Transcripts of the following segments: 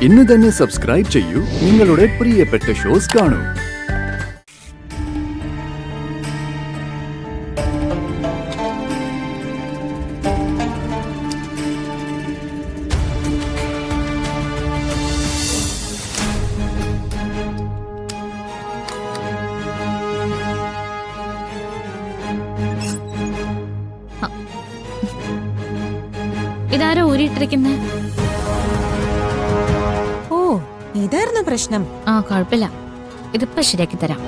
ഇന്ന് തന്നെ സബ്സ്ക്രൈബ് ചെയ്യൂ, നിങ്ങളുടെ പ്രിയപ്പെട്ട ഷോസ് കാണൂ. ഇതാരോ ഊരിയിട്ടിരിക്കുന്നേ? ഓ, ഇതായിരുന്നു പ്രശ്നം. ആ, കുഴപ്പമില്ല, ഇതിപ്പോ ശരിയാക്കി തരാം.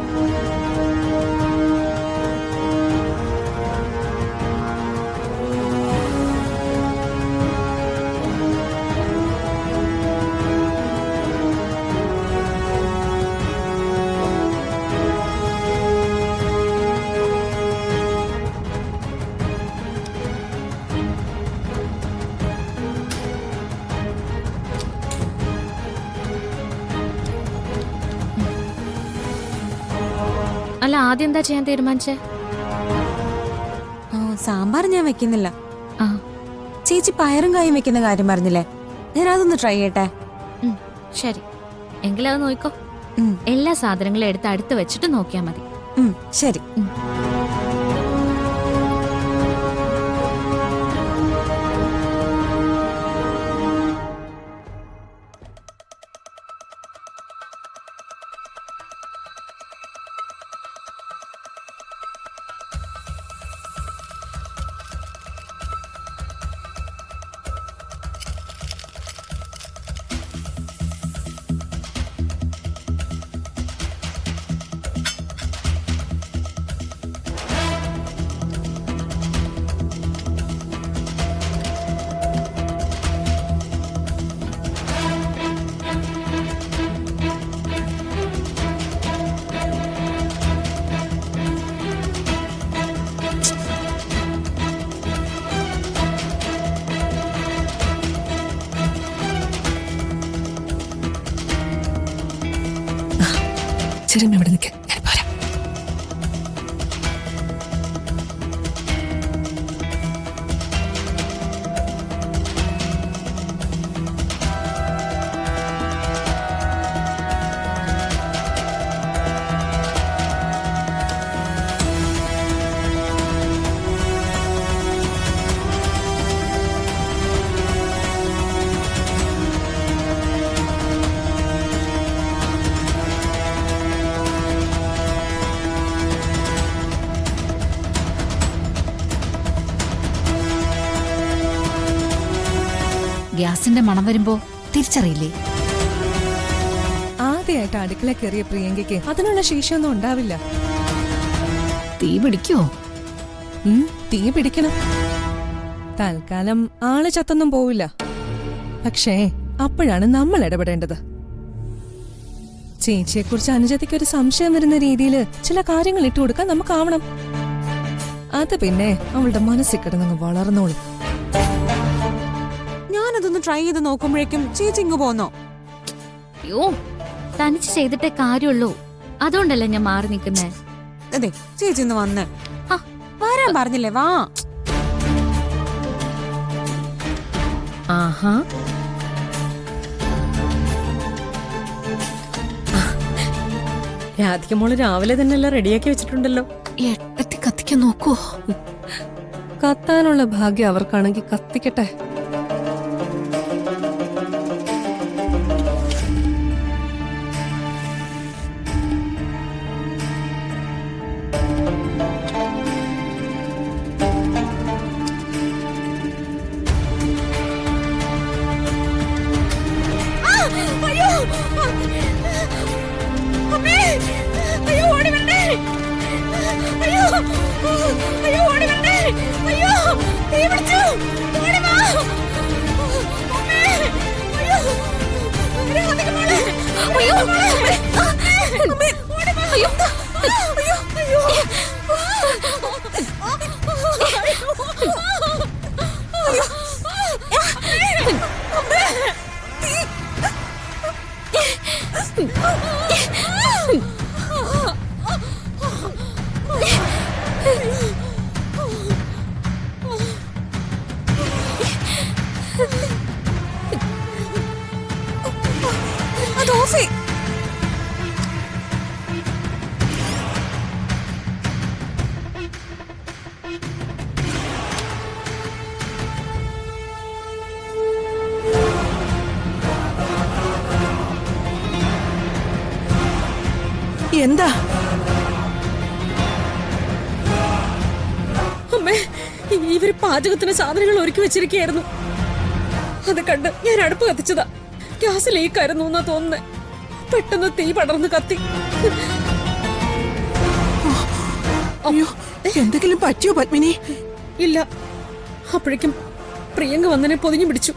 അല്ല, ആദ്യം എന്താ ചെയ്യാൻ തീരുമാനിച്ചേ? സാമ്പാർ ഞാൻ വെക്കുന്നില്ല. ആ, ചേച്ചി പയറും കായും വെക്കുന്ന കാര്യം പറഞ്ഞില്ലേ, ഞാൻ അതൊന്ന് ട്രൈ ചെയ്യട്ടെ. ശരി, എങ്കിലത് നോക്കോ. എല്ലാ സാധനങ്ങളും എടുത്ത് അടുത്ത് വെച്ചിട്ട് നോക്കിയാ മതി. ശരി. ഇവിടെ നിൽക്കാൻ ഞാൻ പോരാ. ഗ്യാസിന്റെ മണം വരുമ്പോ തിരിച്ചറിയില്ലേ? ആദ്യമായിട്ട് അടുക്കള കയറിയ പ്രിയങ്കയ്ക്ക് അതിനുള്ള ശേഷിയൊന്നും ഉണ്ടാവില്ല. തീ പിടിക്കോ? തീ പിടിക്കണം. തൽക്കാലം ആള് ചത്തൊന്നും പോവില്ല. പക്ഷേ അപ്പോഴാണ് നമ്മൾ ഇടപെടേണ്ടത്. ചേച്ചിയെക്കുറിച്ച് അനുജത്തിക്ക് ഒരു സംശയം വരുന്ന രീതിയിൽ ചില കാര്യങ്ങൾ ഇട്ടുകൊടുക്കാൻ നമുക്കാവണം. അത് പിന്നെ അവളുടെ മനസ്സിൽ കിടന്നങ്ങ് വളർന്നോളും. ഞാനതൊന്ന് ട്രൈ ചെയ്ത് നോക്കുമ്പോഴേക്കും ചേച്ചി ഇങ്ങ് പോന്നോ? അയ്യോ, തനിച്ച് ചെയ്തിട്ടേ കാര്യമുള്ളൂ. അതുകൊണ്ടല്ലേ ഞാൻ മാറി നിൽക്കുന്നേ. അതെ, ചേച്ചി ഒന്ന് വന്നേ. വരാൻ പറഞ്ഞില്ലേ, വാ. ആഹാ, രാധിക മോള് രാവിലെ തന്നെ എല്ലാം റെഡിയാക്കി വെച്ചിട്ടുണ്ടല്ലോ. എട്ടത്തി കത്തിക്കാൻ നോക്കുവോ? കത്താനുള്ള ഭാഗ്യം അവർക്കാണെങ്കിൽ കത്തിക്കട്ടെ. അത് ഓഫ് ചെയ്. എന്താ അമ്മേ, ഇവര് പാചകത്തിന് സാധനങ്ങൾ ഒരുക്കി വെച്ചിരിക്കുകയായിരുന്നു. അത് കണ്ട് ഞാൻ അടുപ്പ് കത്തിച്ചതാ. ഗ്യാസ് ലീക്കായിരുന്നു എന്നാ തോന്നുന്നേ. പെട്ടെന്ന് തീ പടർന്ന് കത്തി. അയ്യോ, എന്തെങ്കിലും പറ്റിയോ പത്മിനി? ഇല്ല, അപ്പോഴേക്കും പ്രിയങ്ക വന്നനെ പൊതിഞ്ഞു പിടിച്ചു.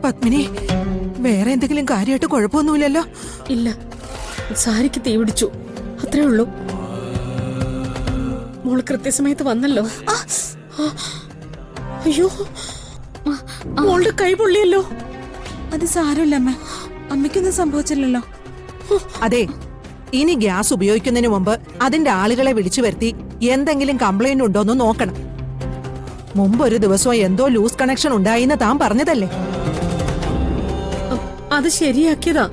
പത്മിനി, വേറെ എന്തെങ്കിലും കാര്യമായിട്ട് കുഴപ്പമൊന്നുമില്ലല്ലോ? ഇല്ല, സാരിക്ക് തീ പിടിച്ചു, അത്രേ ഉള്ളൂ. മോള് കൃത്യസമയത്ത് വന്നല്ലോ. അയ്യോ, മോളുടെ കൈ പൊള്ളിയല്ലോ. അത് സാരമില്ല അമ്മ, അമ്മയ്ക്കൊന്നും സംഭവിച്ചില്ലല്ലോ. അതെ, ഇനി ഗ്യാസ് ഉപയോഗിക്കുന്നതിന് മുമ്പ് അതിന്റെ ആളുകളെ വിളിച്ചു വരുത്തി എന്തെങ്കിലും കംപ്ലൈന്റ് ഉണ്ടോന്ന് നോക്കണം. മുമ്പൊരു ദിവസം എന്തോ ലൂസ് കണക്ഷൻ ഉണ്ടായിന്ന് താൻ പറഞ്ഞതല്ലേ? അത് ശരിയാക്കിയതാ.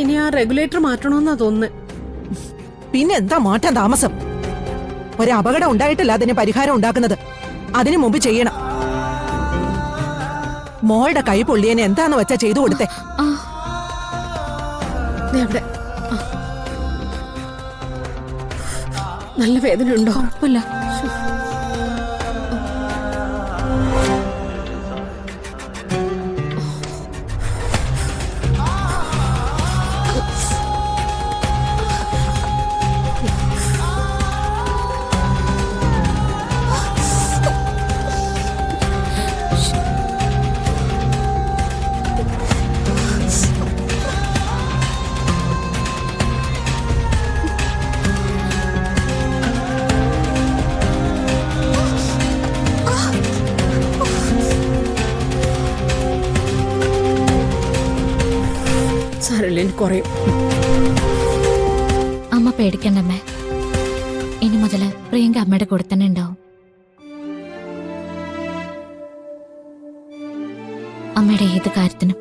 ഇനി ആ റെഗുലേറ്റർ മാറ്റണമെന്നാ തോന്നുന്നത്. പിന്നെന്താ മാറ്റാൻ താമസം? ഒരു അപകടം ഉണ്ടായിട്ടില്ല അതിന് പരിഹാരം ഉണ്ടാക്കുന്നത്. അതിനു മുമ്പ് ചെയ്യണം. മോളുടെ കൈ പൊള്ളിയനെ എന്താന്ന് വെച്ചാ ചെയ്തു കൊടുത്തേ. ദേ അവിടെ. നല്ല വേദന ഉണ്ടോ? കുഴപ്പമില്ല. സാരല്ലേ, കുറയും. അമ്മ പേടിക്കണ്ടമ്മേ. ഇനി മുതല് പ്രിയങ്ക അമ്മയുടെ കൂടെ തന്നെ ഉണ്ടാവും. അമ്മയുടെ ഏത് കാര്യത്തിനും